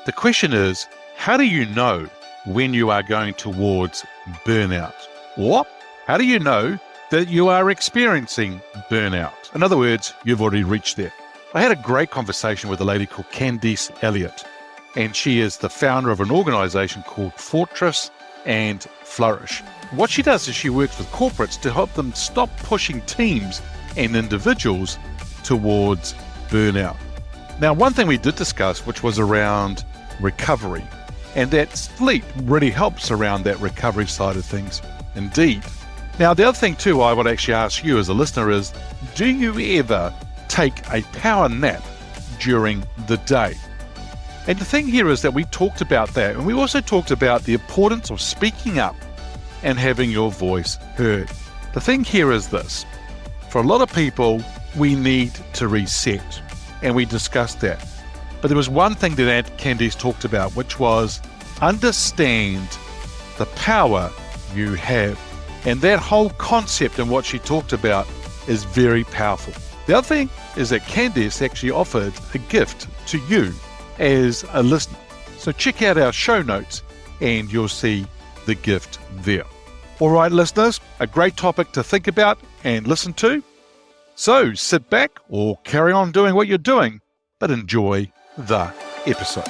The question is, how do you know when you are going towards burnout? Or how do you know that you are experiencing burnout? In other words, you've already reached there. I had a great conversation with a lady called Candice Elliott, and she is the founder of an organization called Fortress and Flourish. What she does is she works with corporates to help them stop pushing teams and individuals towards burnout. Now, one thing we did discuss, which was around recovery, and that sleep really helps around that recovery side of things, indeed. Now, the other thing too I would actually ask you as a listener is, do you ever take a power nap during the day? And the thing here is that we talked about that, and we also talked about the importance of speaking up and having your voice heard. The thing here is this: for a lot of people, we need to reset, and we discussed that. But there was one thing that Candice talked about, which was understand the power you have. And that whole concept and what she talked about is very powerful. The other thing is that Candice actually offered a gift to you as a listener. So check out our show notes and you'll see the gift there. All right, listeners, a great topic to think about and listen to. So sit back or carry on doing what you're doing, but enjoy the episode.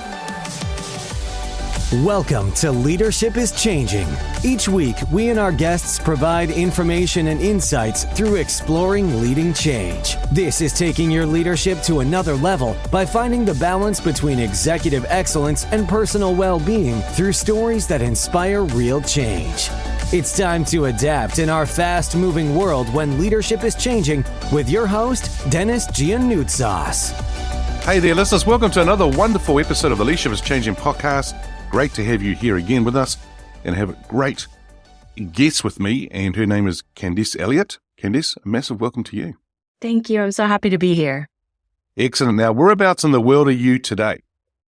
Welcome to Leadership is Changing. Each week, we and our guests provide information and insights through exploring leading change. This is taking your leadership to another level by finding the balance between executive excellence and personal well-being through stories that inspire real change. It's time to adapt in our fast-moving world when leadership is changing with your host, Dennis Giannoutsas. Hey there, listeners. Welcome to another wonderful episode of the Leadership is Changing podcast. Great to have you here again with us and have a great guest with me, and her name is Candice Elliott. Candice, a massive welcome to you. Thank you. I'm so happy to be here. Excellent. Now, whereabouts in the world are you today?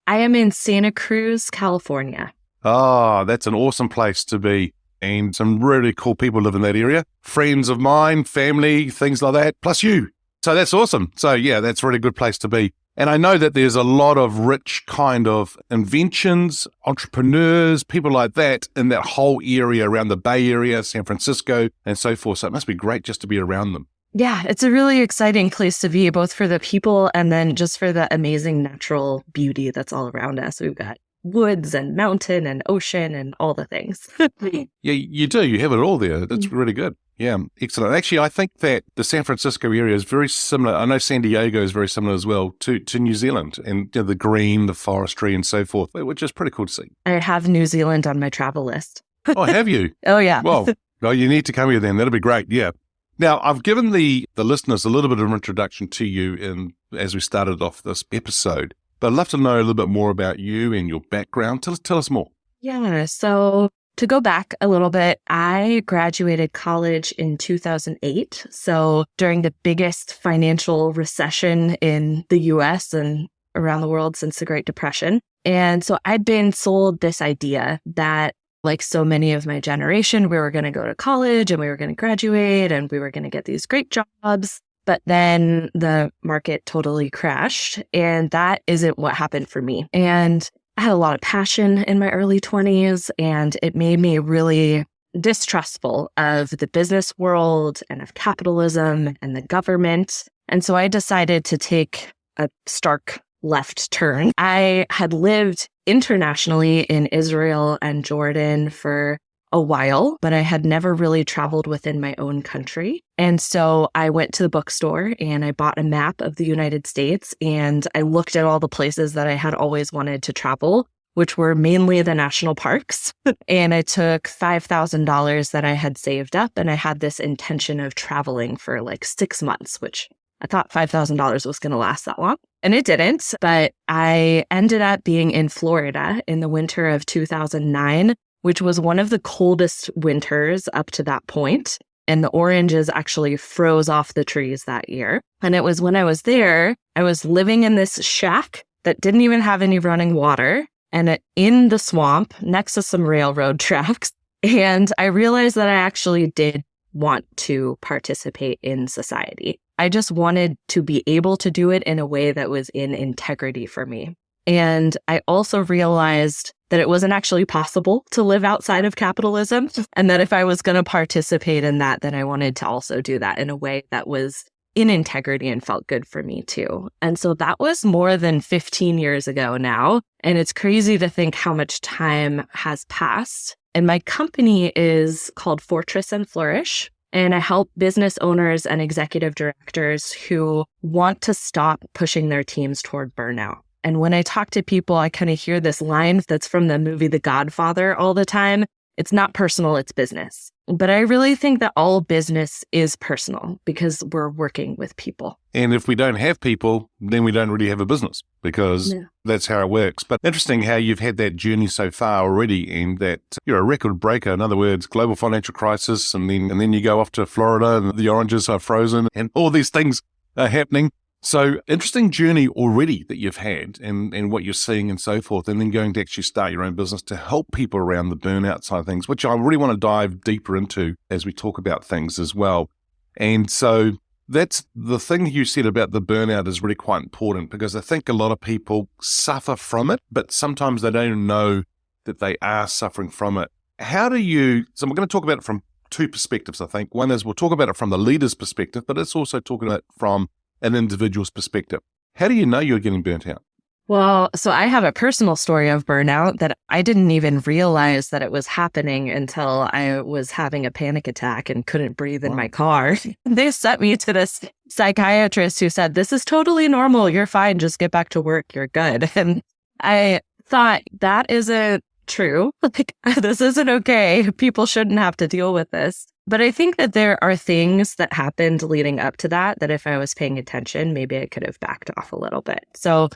I am in Santa Cruz, California. Oh, that's an awesome place to be, and some really cool people live in that area. Friends of mine, family, things like that, plus you. So that's awesome. So yeah, that's a really good place to be. And I know that there's a lot of rich kind of inventions, entrepreneurs, people like that in that whole area around the Bay Area, San Francisco, and so forth. So it must be great just to be around them. Yeah, it's a really exciting place to be, both for the people and then just for the amazing natural beauty that's all around us. We've got woods and mountain and ocean and all the things. Yeah, you do. You have it all there. That's really good. Yeah, excellent. Actually, I think that the San Francisco area is very similar. I know San Diego is very similar as well to New Zealand, and the green, the forestry and so forth, which is pretty cool to see. I have New Zealand on my travel list. Oh, have you? Oh, yeah. Well, you need to come here then. That'll be great. Yeah. Now, I've given the listeners a little bit of an introduction to you as we started off this episode, but I'd love to know a little bit more about you and your background. Tell us more. Yeah, so to go back a little bit, I graduated college in 2008. So during the biggest financial recession in the US and around the world since the Great Depression. And so I'd been sold this idea that, like so many of my generation, we were going to go to college and we were going to graduate and we were going to get these great jobs. But then the market totally crashed, and that isn't what happened for me. And I had a lot of passion in my early 20s, and it made me really distrustful of the business world and of capitalism and the government. And so I decided to take a stark left turn. I had lived internationally in Israel and Jordan for a while, but I had never really traveled within my own country. And so I went to the bookstore and I bought a map of the United States, and I looked at all the places that I had always wanted to travel, which were mainly the national parks. And I took $5,000 that I had saved up, and I had this intention of traveling for like 6 months, which I thought $5,000 was going to last that long. And it didn't, but I ended up being in Florida in the winter of 2009, which was one of the coldest winters up to that point. And the oranges actually froze off the trees that year. And it was when I was there, I was living in this shack that didn't even have any running water, and in the swamp next to some railroad tracks. And I realized that I actually did want to participate in society. I just wanted to be able to do it in a way that was in integrity for me. And I also realized that it wasn't actually possible to live outside of capitalism. And that if I was going to participate in that, then I wanted to also do that in a way that was in integrity and felt good for me too. And so that was more than 15 years ago now. And it's crazy to think how much time has passed. And my company is called Fortress and Flourish. And I help business owners and executive directors who want to stop pushing their teams toward burnout. And when I talk to people, I kind of hear this line that's from the movie The Godfather all the time. It's not personal, it's business. But I really think that all business is personal because we're working with people. And if we don't have people, then we don't really have a business because that's how it works. But interesting how you've had that journey so far already and that you're a record breaker. In other words, global financial crisis, and then you go off to Florida and the oranges are frozen and all these things are happening. So interesting journey already that you've had and what you're seeing and so forth, and then going to actually start your own business to help people around the burnout side of things, which I really want to dive deeper into as we talk about things as well. And so that's the thing you said about the burnout is really quite important because I think a lot of people suffer from it, but sometimes they don't know that they are suffering from it. So we're going to talk about it from two perspectives, I think. One is we'll talk about it from the leader's perspective, but it's also talking about it from an individual's perspective. How do you know you're getting burnt out? Well, so I have a personal story of burnout that I didn't even realize that it was happening until I was having a panic attack and couldn't breathe in my car. They sent me to this psychiatrist who said, "This is totally normal. You're fine. Just get back to work. You're good." And I thought that isn't true. Like, this isn't okay. People shouldn't have to deal with this. But I think that there are things that happened leading up to that if I was paying attention, maybe I could have backed off a little bit. So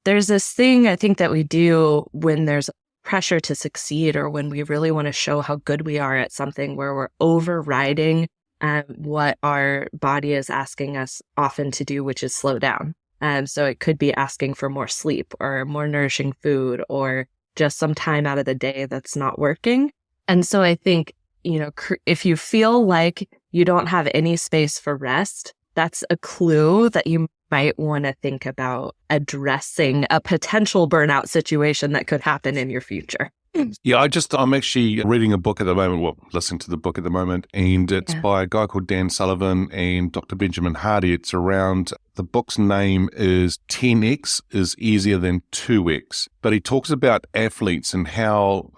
there's this thing I think that we do when there's pressure to succeed or when we really want to show how good we are at something where we're overriding what our body is asking us often to do, which is slow down. So it could be asking for more sleep or more nourishing food or just some time out of the day that's not working. And so I think, if you feel like you don't have any space for rest, that's a clue that you might want to think about addressing a potential burnout situation that could happen in your future. Yeah, I'm actually reading a book at the moment, listening to the book at the moment, and it's by a guy called Dan Sullivan and Dr. Benjamin Hardy. It's around, the book's name is 10X is Easier Than 2X. But he talks about athletes and how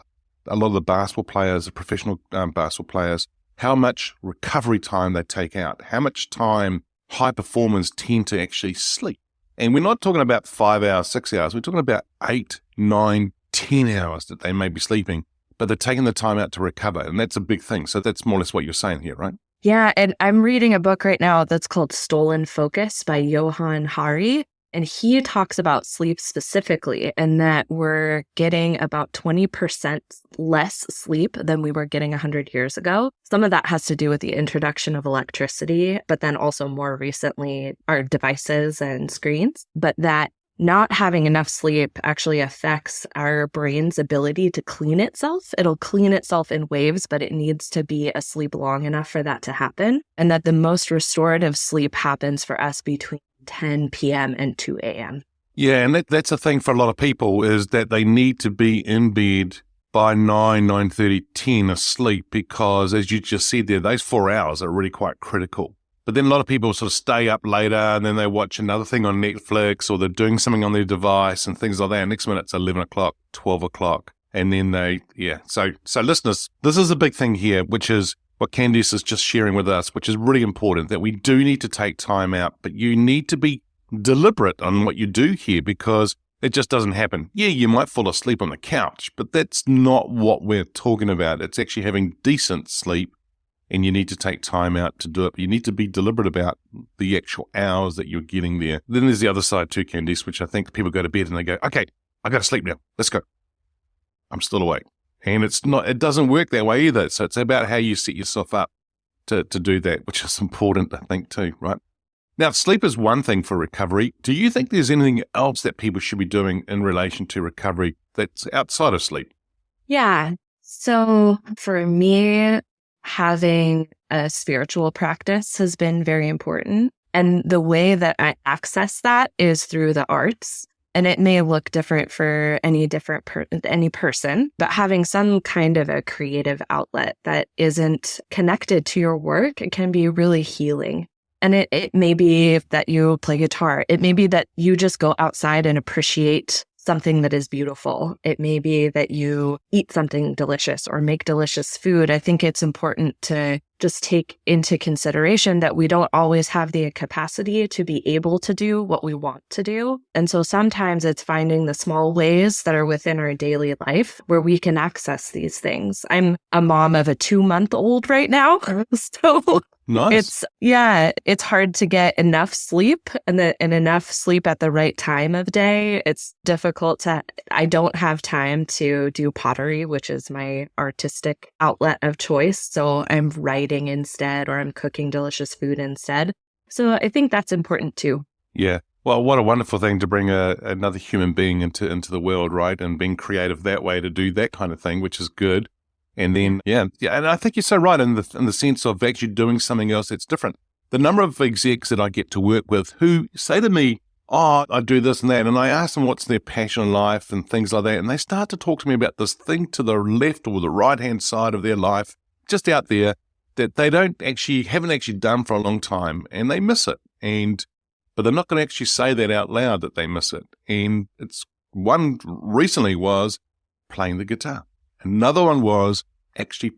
a lot of the basketball players, the professional basketball players, how much recovery time they take out, how much time high performers tend to actually sleep. And we're not talking about 5 hours, 6 hours. We're talking about 8, 9, 10 hours that they may be sleeping, but they're taking the time out to recover. And that's a big thing. So that's more or less what you're saying here, right? Yeah. And I'm reading a book right now that's called Stolen Focus by Johan Hari. And he talks about sleep specifically and that we're getting about 20% less sleep than we were getting 100 years ago. Some of that has to do with the introduction of electricity, but then also more recently our devices and screens. But that not having enough sleep actually affects our brain's ability to clean itself. It'll clean itself in waves, but it needs to be asleep long enough for that to happen. And that the most restorative sleep happens for us between 10 p.m. and 2 a.m. Yeah, and that's the thing for a lot of people is that they need to be in bed by 9, 9:30, 10 asleep because, as you just said there, those 4 hours are really quite critical. But then a lot of people sort of stay up later and then they watch another thing on Netflix or they're doing something on their device and things like that. Next minute it's 11 o'clock, 12 o'clock. And then So listeners, this is a big thing here, which is what Candice is just sharing with us, which is really important, that we do need to take time out, but you need to be deliberate on what you do here because it just doesn't happen. Yeah, you might fall asleep on the couch, but that's not what we're talking about. It's actually having decent sleep, and you need to take time out to do it. You need to be deliberate about the actual hours that you're getting there. Then there's the other side too, Candice, which I think people go to bed and they go, okay, I got to sleep now. Let's go. I'm still awake. And it doesn't work that way either. So it's about how you set yourself up to do that, which is important, I think, too, right? Now, sleep is one thing for recovery. Do you think there's anything else that people should be doing in relation to recovery that's outside of sleep? Yeah. So for me, having a spiritual practice has been very important. And the way that I access that is through the arts. And it may look different for any person, but having some kind of a creative outlet that isn't connected to your work, it can be really healing. And it may be that you play guitar. It may be that you just go outside and appreciate something that is beautiful. It may be that you eat something delicious or make delicious food. I think it's important to just take into consideration that we don't always have the capacity to be able to do what we want to do. And so sometimes it's finding the small ways that are within our daily life where we can access these things. I'm a mom of a 2-month-old right now. So Nice. it's hard to get enough sleep and enough sleep at the right time of day. It's difficult I don't have time to do pottery, which is my artistic outlet of choice. So I'm writing instead, or I'm cooking delicious food instead. So I think that's important too. Yeah. Well, what a wonderful thing to bring another human being into the world, right? And being creative that way to do that kind of thing, which is good. And then, yeah, and I think you're so right in the sense of actually doing something else that's different. The number of execs that I get to work with who say to me, oh, I do this and that, and I ask them what's their passion in life and things like that, and they start to talk to me about this thing to the left or the right-hand side of their life, just out there, that they haven't actually done for a long time, and they miss it. But they're not going to actually say that out loud that they miss it. And it's one recently was playing the guitar. Another one was actually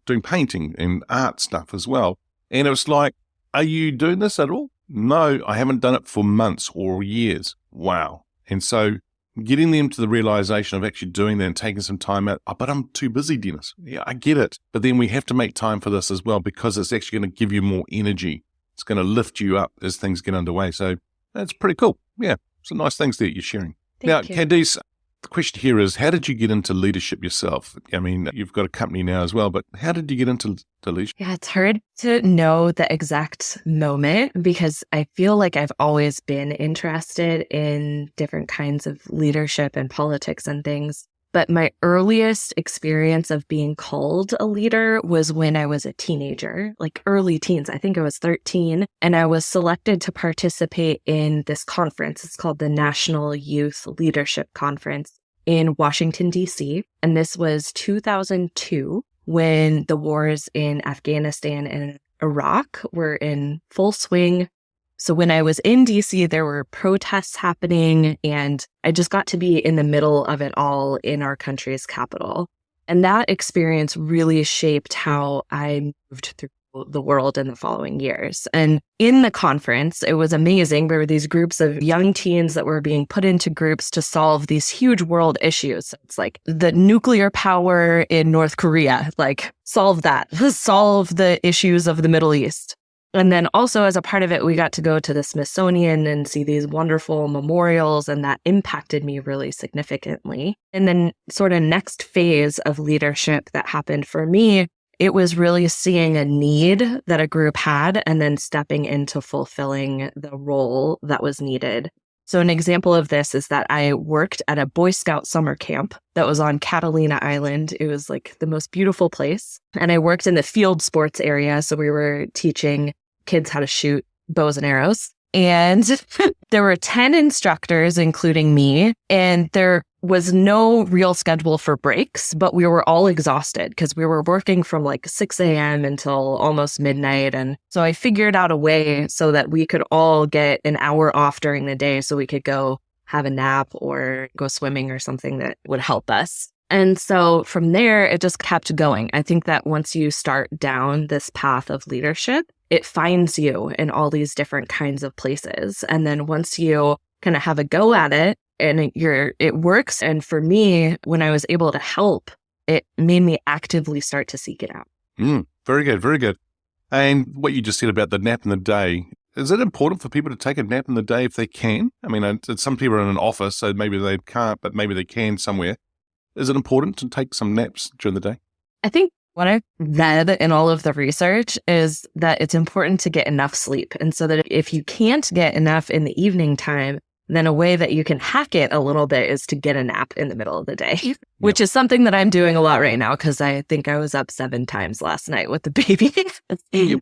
doing painting and art stuff as well. And it was like, are you doing this at all? No, I haven't done it for months or years. Wow. And so getting them to the realization of actually doing that and taking some time out, oh, but I'm too busy, Dennis. Yeah, I get it. But then we have to make time for this as well because it's actually going to give you more energy. It's going to lift you up as things get underway. So that's pretty cool. Yeah, some nice things that you're sharing. Thank you. Candice, the question here is, how did you get into leadership yourself? I mean, you've got a company now as well, but how did you get into leadership? Yeah, it's hard to know the exact moment because I feel like I've always been interested in different kinds of leadership and politics and things. But my earliest experience of being called a leader was when I was a teenager, like early teens. I think I was 13, and I was selected to participate in this conference. It's called the National Youth Leadership Conference in Washington, D.C. And this was 2002 when the wars in Afghanistan and Iraq were in full swing. So when I was in DC, there were protests happening, and I just got to be in the middle of it all in our country's capital. And that experience really shaped how I moved through the world in the following years. And in the conference, it was amazing. There were these groups of young teens that were being put into groups to solve these huge world issues. It's like the nuclear power in North Korea, like solve that, solve the issues of the Middle East. And then also as a part of it, we got to go to the Smithsonian and see these wonderful memorials, and that impacted me really significantly. And then sort of next phase of leadership that happened for me, it was really seeing a need that a group had and then stepping into fulfilling the role that was needed. So an example of this is that I worked at a Boy Scout summer camp that was on Catalina Island. It was like the most beautiful place. And I worked in the field sports area. So we were teaching kids how to shoot bows and arrows. And there were 10 instructors, including me, and there was no real schedule for breaks, but we were all exhausted because we were working from like 6 a.m. until almost midnight. And so I figured out a way so that we could all get an hour off during the day so we could go have a nap or go swimming or something that would help us. And so from there, it just kept going. I think that once you start down this path of leadership, it finds you in all these different kinds of places. And then once you kind of have a go at it and it works. And for me, when I was able to help, it made me actively start to seek it out. Very good, very good. And what you just said about the nap in the day, is it important for people to take a nap in the day if they can? I mean, some people are in an office, so maybe they can't, but maybe they can somewhere. Is it important to take some naps during the day? I think what I've read in all of the research is that it's important to get enough sleep. And so that if you can't get enough in the evening time, then a way that you can hack it a little bit is to get a nap in the middle of the day, which is something that I'm doing a lot right now because I think I was up 7 times last night with the baby.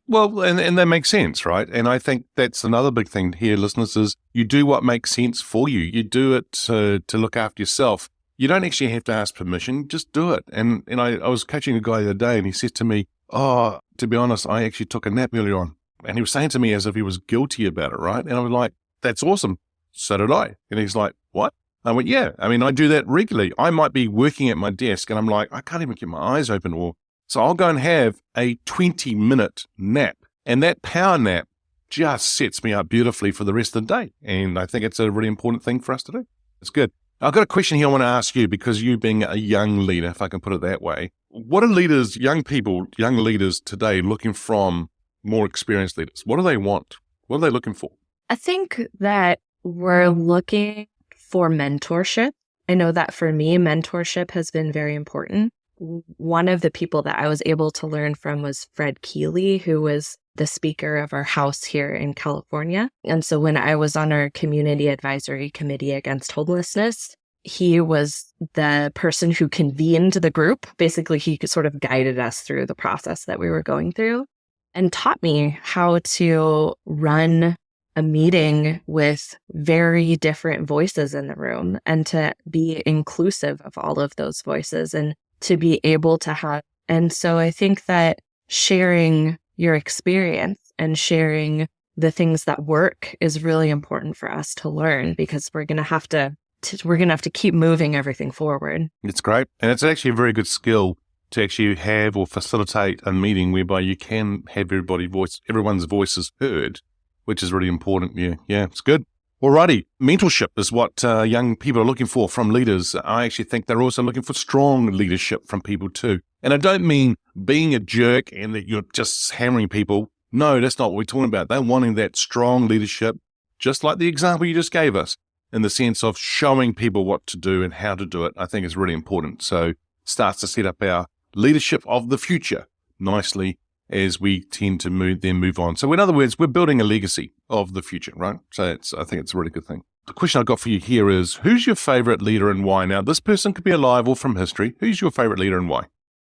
Well, and that makes sense, right? And I think that's another big thing here, listeners, is you do what makes sense for you. You do it to look after yourself. You don't actually have to ask permission, just do it. And I was coaching a guy the other day and he said to me, oh, to be honest, I actually took a nap earlier on. And he was saying to me as if he was guilty about it, right? And I was like, that's awesome. So did I. And he's like, what? I went, yeah. I mean, I do that regularly. I might be working at my desk and I'm like, I can't even keep my eyes open. So I'll go and have a 20-minute nap. And that power nap just sets me up beautifully for the rest of the day. And I think it's a really important thing for us to do. It's good. I've got a question here I want to ask you because you being a young leader, if I can put it that way, what are leaders, young people, young leaders today looking from more experienced leaders? What do they want? What are they looking for? I think that we're looking for mentorship. I know that for me, mentorship has been very important. One of the people that I was able to learn from was Fred Keeley, who was the speaker of our house here in California. And so when I was on our community advisory committee against homelessness, he was the person who convened the group. Basically, he sort of guided us through the process that we were going through and taught me how to run a meeting with very different voices in the room and to be inclusive of all of those voices and to be able to have. And so I think that sharing your experience and sharing the things that work is really important for us to learn because we're going to have to keep moving everything forward. It's great. And it's actually a very good skill to actually have or facilitate a meeting whereby you can have everyone's voices heard, which is really important. Yeah, it's good. Alrighty. Mentorship is what young people are looking for from leaders. I actually think they're also looking for strong leadership from people too. And I don't mean being a jerk and that you're just hammering people. No, that's not what we're talking about. They're wanting that strong leadership, just like the example you just gave us, in the sense of showing people what to do and how to do it. I think is really important. So it starts to set up our leadership of the future nicely as we tend to move on. So in other words, we're building a legacy of the future, right? So I think it's a really good thing. The question I've got for you here is, who's your favorite leader and why? Now, this person could be alive or from history. Who's your favorite leader and why?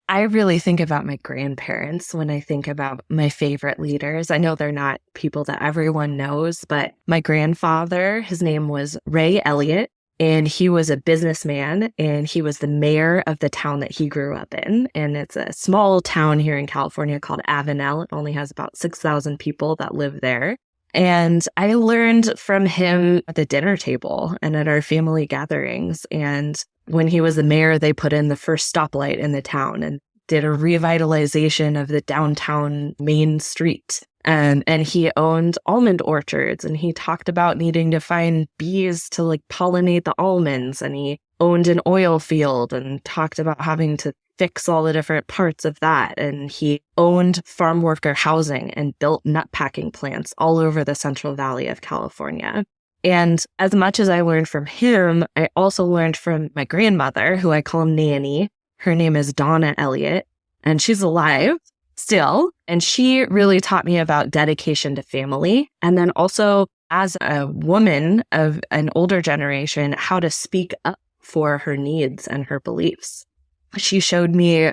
I really think about my grandparents when I think about my favorite leaders. I know they're not people that everyone knows, but my grandfather, his name was Ray Elliott, and he was a businessman, and he was the mayor of the town that he grew up in. And it's a small town here in California called Avenel. It only has about 6,000 people that live there. And I learned from him at the dinner table and at our family gatherings. And when he was the mayor, they put in the first stoplight in the town and did a revitalization of the downtown main street. And he owned almond orchards, and he talked about needing to find bees to pollinate the almonds. And he owned an oil field and talked about having to fix all the different parts of that. And he owned farm worker housing and built nut packing plants all over the Central Valley of California. And as much as I learned from him, I also learned from my grandmother, who I call Nanny. Her name is Donna Elliott, and she's alive still. And she really taught me about dedication to family. And then also, as a woman of an older generation, how to speak up for her needs and her beliefs. She showed me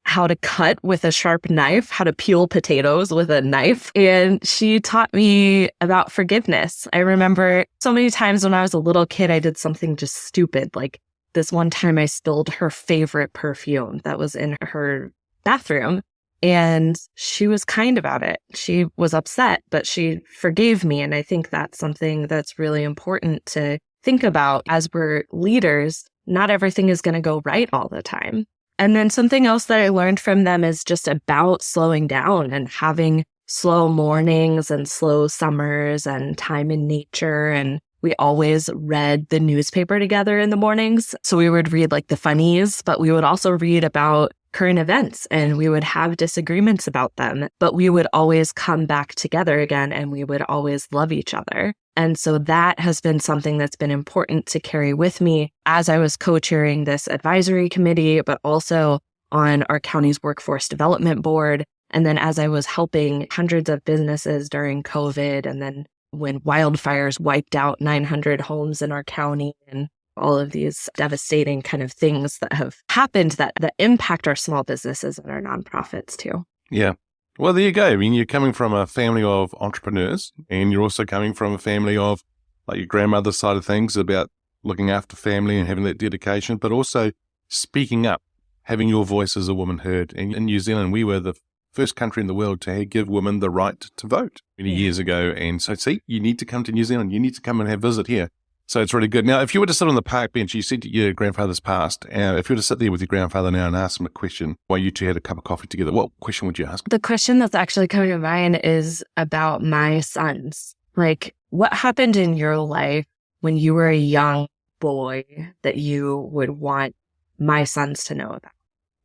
how to cut with a sharp knife, how to peel potatoes with a knife. And she taught me about forgiveness. I remember so many times when I was a little kid, I did something just stupid. Like this one time I spilled her favorite perfume that was in her bathroom. And she was kind about it. She was upset, but she forgave me. And I think that's something that's really important to think about as we're leaders. Not everything is going to go right all the time. And then something else that I learned from them is just about slowing down and having slow mornings and slow summers and time in nature. And we always read the newspaper together in the mornings. So we would read the funnies, but we would also read about current events and we would have disagreements about them, but we would always come back together again and we would always love each other. And so that has been something that's been important to carry with me as I was co-chairing this advisory committee, but also on our county's workforce development board. And then as I was helping hundreds of businesses during COVID and then when wildfires wiped out 900 homes in our county and all of these devastating kind of things that have happened that impact our small businesses and our nonprofits too. Yeah. Well, there you go. I mean, you're coming from a family of entrepreneurs, and you're also coming from a family of, like, your grandmother's side of things about looking after family and having that dedication, but also speaking up, having your voice as a woman heard. And in New Zealand, we were the first country in the world to give women the right to vote many years ago. And so, see, you need to come to New Zealand. You need to come and have visit here. So it's really good. Now, if you were to sit on the park bench, you said your grandfather's passed. If you were to sit there with your grandfather now and ask him a question while you two had a cup of coffee together, what question would you ask? The question that's actually coming to mind is about my sons. Like, what happened in your life when you were a young boy that you would want my sons to know about?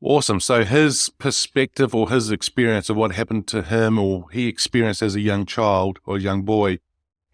Awesome. So his perspective or his experience of what happened to him or he experienced as a young child or a young boy,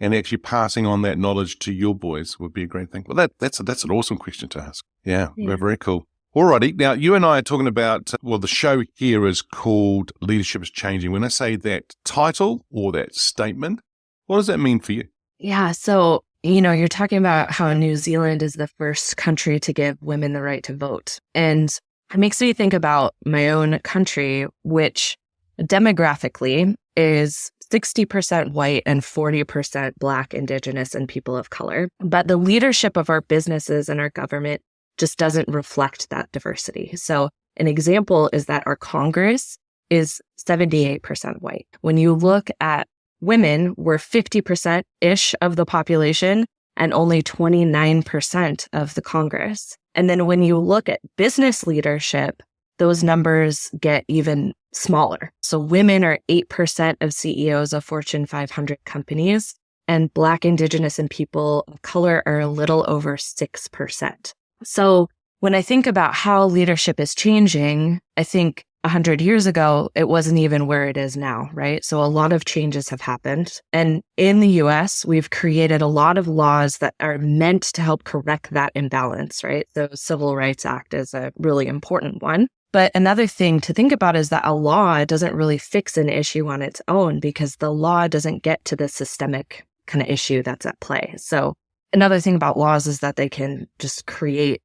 and actually passing on that knowledge to your boys would be a great thing. Well, that's an awesome question to ask. Yeah. Very cool. Alrighty. Now, you and I are talking about, the show here is called Leadership is Changing. When I say that title or that statement, what does that mean for you? Yeah. So, you're talking about how New Zealand is the first country to give women the right to vote. And it makes me think about my own country, which demographically is 60% white and 40% Black, Indigenous, and people of color. But the leadership of our businesses and our government just doesn't reflect that diversity. So an example is that our Congress is 78% white. When you look at women, we're 50%-ish of the population and only 29% of the Congress. And then when you look at business leadership, those numbers get even smaller. So women are 8% of CEOs of Fortune 500 companies, and Black, Indigenous, and people of color are a little over 6%. So when I think about how leadership is changing, I think 100 years ago, it wasn't even where it is now, right? So a lot of changes have happened. And in the US, we've created a lot of laws that are meant to help correct that imbalance, right? The Civil Rights Act is a really important one. But another thing to think about is that a law doesn't really fix an issue on its own because the law doesn't get to the systemic kind of issue that's at play. So another thing about laws is that they can just create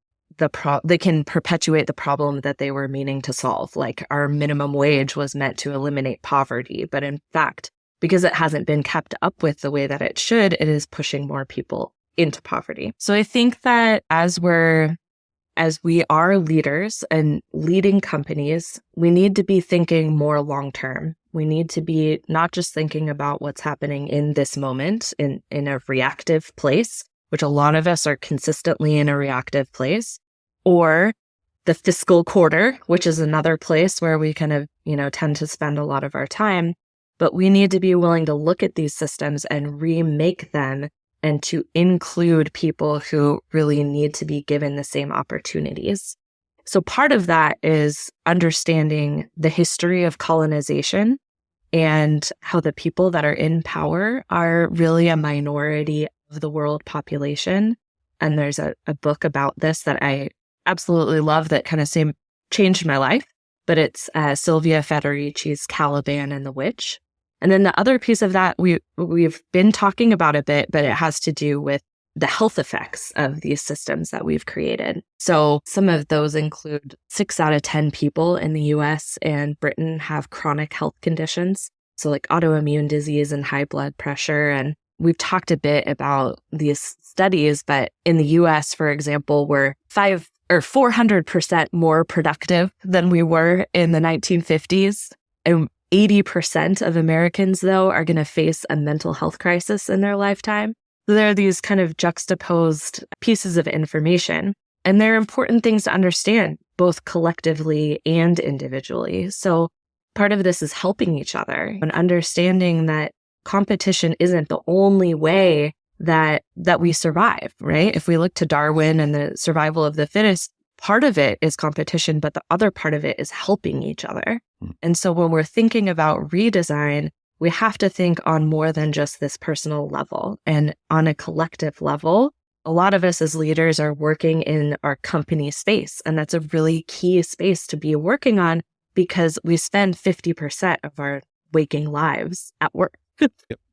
they can perpetuate the problem that they were meaning to solve. Like our minimum wage was meant to eliminate poverty, but in fact, because it hasn't been kept up with the way that it should, it is pushing more people into poverty. So I think that as we are leaders and leading companies, we need to be thinking more long-term. We need to be not just thinking about what's happening in this moment in a reactive place, which a lot of us are consistently in a reactive place, or the fiscal quarter, which is another place where we kind of, tend to spend a lot of our time. But we need to be willing to look at these systems and remake them and to include people who really need to be given the same opportunities. So part of that is understanding the history of colonization and how the people that are in power are really a minority of the world population. And there's a book about this that I absolutely love that kind of changed my life, but it's Sylvia Federici's Caliban and the Witch. And then the other piece of that, we've been talking about a bit, but it has to do with the health effects of these systems that we've created. So some of those include 6 out of 10 people in the US and Britain have chronic health conditions. So like autoimmune disease and high blood pressure. And we've talked a bit about these studies, but in the US, for example, we're 400% more productive than we were in the 1950s. And 80% of Americans, though, are going to face a mental health crisis in their lifetime. So there are these kind of juxtaposed pieces of information, and they're important things to understand, both collectively and individually. So part of this is helping each other and understanding that competition isn't the only way that we survive, right? If we look to Darwin and the survival of the fittest, part of it is competition, but the other part of it is helping each other. And so when we're thinking about redesign, we have to think on more than just this personal level and on a collective level. A lot of us as leaders are working in our company space, and that's a really key space to be working on because we spend 50% of our waking lives at work.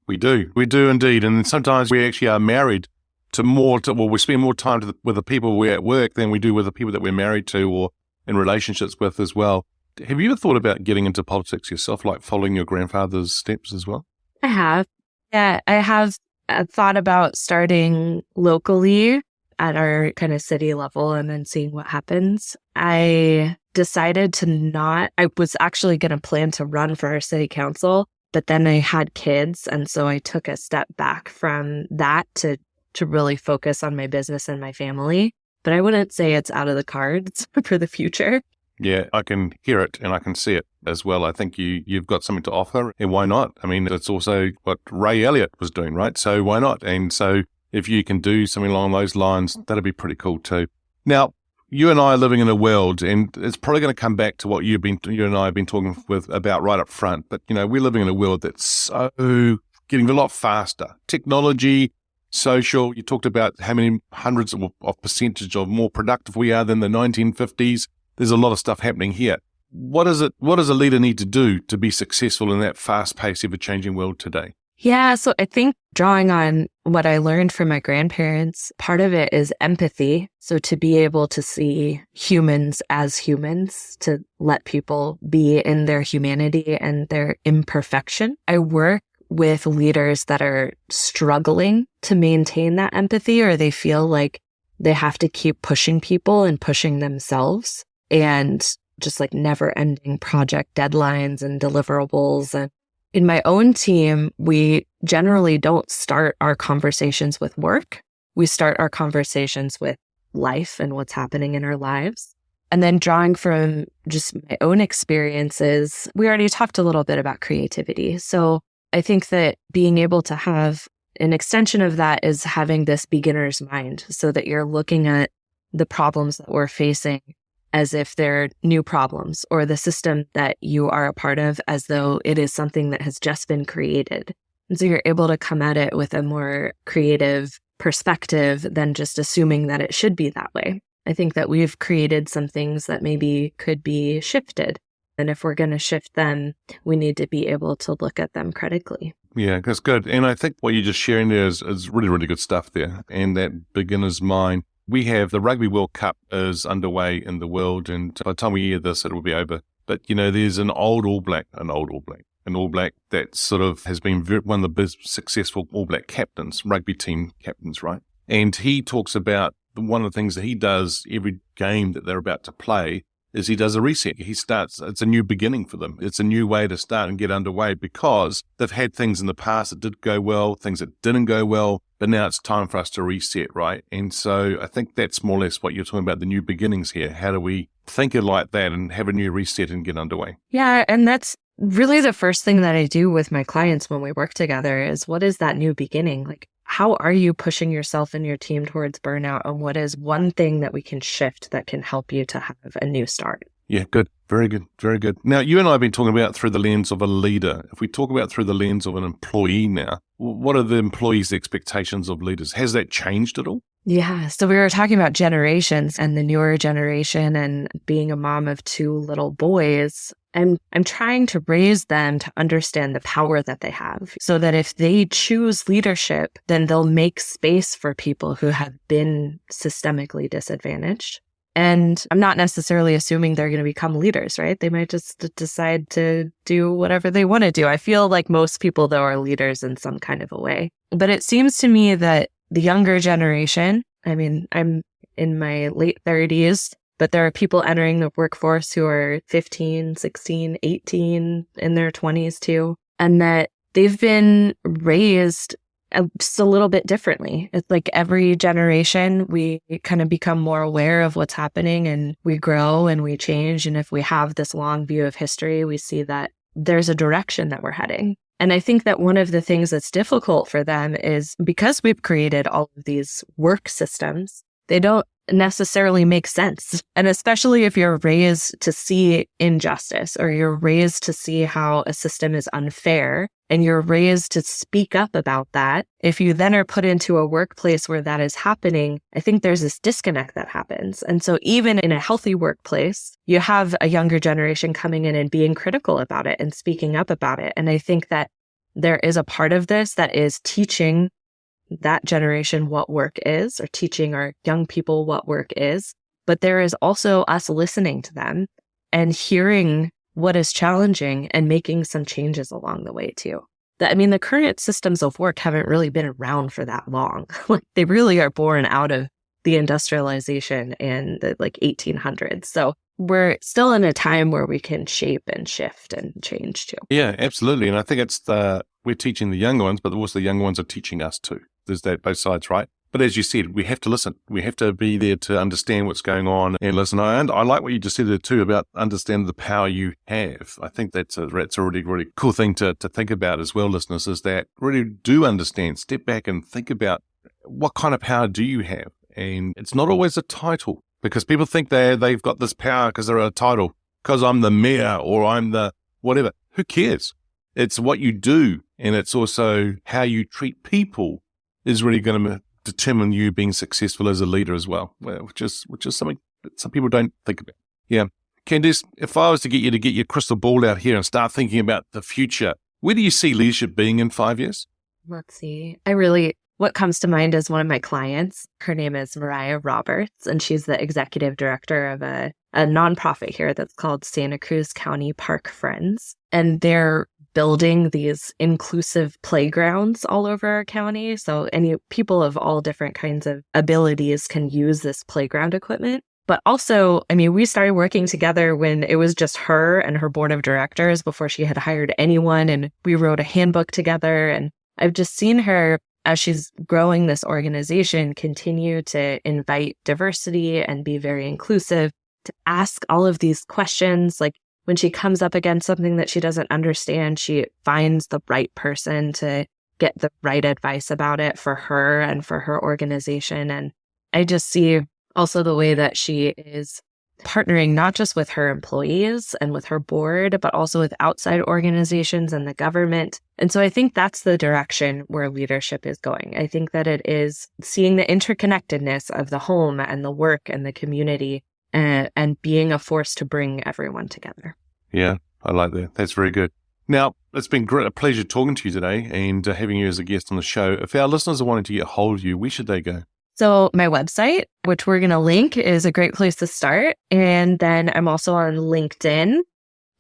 We do indeed. And sometimes we actually are married to we spend more time with the people we're at work than we do with the people that we're married to or in relationships with as well. Have you ever thought about getting into politics yourself, like following your grandfather's steps as well? I have. Yeah, I have thought about starting locally at our kind of city level and then seeing what happens. I decided I was actually going to plan to run for our city council, but then I had kids. And so I took a step back from that to really focus on my business and my family. But I wouldn't say it's out of the cards for the future. Yeah, I can hear it and I can see it as well. I think you've got something to offer, and why not? I mean, it's also what Ray Elliott was doing, right? So why not? And so if you can do something along those lines, that'd be pretty cool too. Now, you and I are living in a world, and it's probably going to come back to what you and I have been talking about right up front. But, we're living in a world that's so getting a lot faster. Technology, social, you talked about how many hundreds of percentage of more productive we are than the 1950s. There's a lot of stuff happening here. What does a leader need to do to be successful in that fast-paced, ever-changing world today? Yeah, so I think drawing on what I learned from my grandparents, part of it is empathy. So to be able to see humans as humans, to let people be in their humanity and their imperfection. I work with leaders that are struggling to maintain that empathy, or they feel like they have to keep pushing people and pushing themselves, and just like never ending project deadlines and deliverables. And in my own team, we generally don't start our conversations with work. We start our conversations with life and what's happening in our lives. And then drawing from just my own experiences, we already talked a little bit about creativity. So I think that being able to have an extension of that is having this beginner's mind, so that you're looking at the problems that we're facing as if they're new problems, or the system that you are a part of as though it is something that has just been created. And so you're able to come at it with a more creative perspective than just assuming that it should be that way. I think that we've created some things that maybe could be shifted. And if we're going to shift them, we need to be able to look at them critically. Yeah, that's good. And I think what you're just sharing there is really, really good stuff there. And that beginner's mind. We have the Rugby World Cup is underway in the world, and by the time we hear this, it will be over. But, there's an All Black that sort of has been one of the best successful All Black captains, rugby team captains, right? And he talks about one of the things that he does every game that they're about to play is he does a reset. It's a new beginning for them. It's a new way to start and get underway, because they've had things in the past that did go well, things that didn't go well, but now it's time for us to reset, right? And so I think that's more or less what you're talking about, the new beginnings here. How do we think it like that and have a new reset and get underway? Yeah, and that's really the first thing that I do with my clients when we work together is, what is that new beginning? Like, how are you pushing yourself and your team towards burnout? And what is one thing that we can shift that can help you to have a new start? Yeah, good. Very good. Very good. Now, you and I have been talking about through the lens of a leader. If we talk about through the lens of an employee now, what are the employees' expectations of leaders? Has that changed at all? Yeah. So we were talking about generations and the newer generation, and being a mom of two little boys. I'm trying to raise them to understand the power that they have, so that if they choose leadership, then they'll make space for people who have been systemically disadvantaged. And I'm not necessarily assuming they're going to become leaders, right? They might just decide to do whatever they want to do. I feel like most people, though, are leaders in some kind of a way. But it seems to me that the younger generation, I mean, I'm in my late 30s, but there are people entering the workforce who are 15, 16, 18, in their 20s too, and that they've been raised just a little bit differently. It's like every generation, we kind of become more aware of what's happening, and we grow and we change. And if we have this long view of history, we see that there's a direction that we're heading. And I think that one of the things that's difficult for them is, because we've created all of these work systems, they don't necessarily make sense. And especially if you're raised to see injustice, or you're raised to see how a system is unfair, and you're raised to speak up about that, if you then are put into a workplace where that is happening, I think there's this disconnect that happens. And so even in a healthy workplace, you have a younger generation coming in and being critical about it and speaking up about it. And I think that there is a part of this that is teaching that generation what work is, or teaching our young people what work is. But there is also us listening to them and hearing what is challenging and making some changes along the way too. The current systems of work haven't really been around for that long. They really are born out of the industrialization in the 1800s. So we're still in a time where we can shape and shift and change too. Yeah, absolutely. And I think we're teaching the younger ones, but also the younger ones are teaching us too. There's that both sides, right? But as you said, we have to listen. We have to be there to understand what's going on and listen. And I like what you just said there too about understand the power you have. I think that's a really, really cool thing to think about as well, listeners, is that really do understand, step back and think about what kind of power do you have? And it's not always a title, because people think they've got this power because they're a title, because I'm the mayor or I'm the whatever. Who cares? It's what you do, and it's also how you treat people is really going to determine you being successful as a leader as well, which is something that some people don't think about. Yeah. Candice, if I was to get you to get your crystal ball out here and start thinking about the future, where do you see leadership being in 5 years? Let's see. What comes to mind is one of my clients. Her name is Mariah Roberts, and she's the executive director of a nonprofit here that's called Santa Cruz County Park Friends. And they're building these inclusive playgrounds all over our county. So any people of all different kinds of abilities can use this playground equipment. But also, we started working together when it was just her and her board of directors before she had hired anyone. And we wrote a handbook together. And I've just seen her, as she's growing this organization, continue to invite diversity and be very inclusive, to ask all of these questions. Like when she comes up against something that she doesn't understand, she finds the right person to get the right advice about it for her and for her organization. And I just see also the way that she is partnering not just with her employees and with her board, but also with outside organizations and the government. And so I think that's the direction where leadership is going. I think that it is seeing the interconnectedness of the home and the work and the community and being a force to bring everyone together. Yeah, I like that. That's very good. Now, it's been a pleasure talking to you today and having you as a guest on the show. If our listeners are wanting to get hold of you, where should they go? So my website, which we're going to link, is a great place to start. And then I'm also on LinkedIn.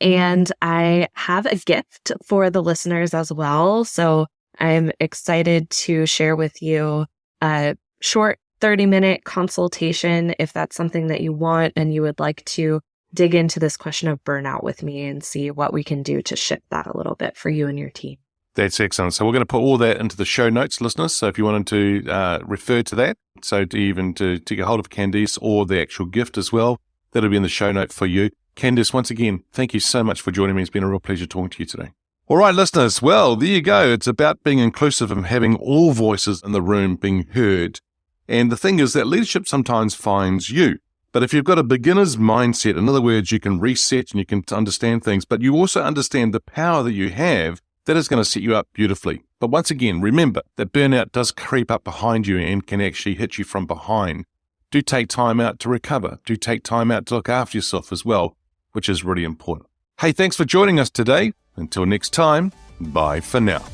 And I have a gift for the listeners as well. So I'm excited to share with you a short 30-minute consultation if that's something that you want and you would like to dig into this question of burnout with me and see what we can do to shift that a little bit for you and your team. That's excellent. So we're going to put all that into the show notes, listeners. So if you wanted to refer to that, so to get hold of Candice or the actual gift as well, that'll be in the show note for you. Candice, once again, thank you so much for joining me. It's been a real pleasure talking to you today. All right, listeners. Well, there you go. It's about being inclusive and having all voices in the room being heard. And the thing is that leadership sometimes finds you. But if you've got a beginner's mindset, in other words, you can reset and you can understand things, but you also understand the power that you have, that is going to set you up beautifully. But once again, remember that burnout does creep up behind you and can actually hit you from behind. Do take time out to recover. Do take time out to look after yourself as well, which is really important. Hey, thanks for joining us today. Until next time, bye for now.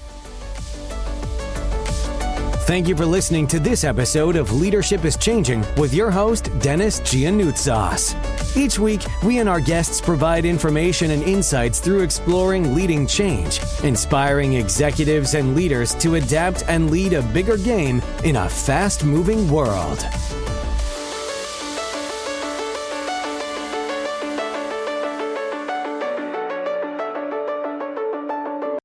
Thank you for listening to this episode of Leadership is Changing with your host, Dennis Giannoutsas. Each week, we and our guests provide information and insights through exploring leading change, inspiring executives and leaders to adapt and lead a bigger game in a fast-moving world.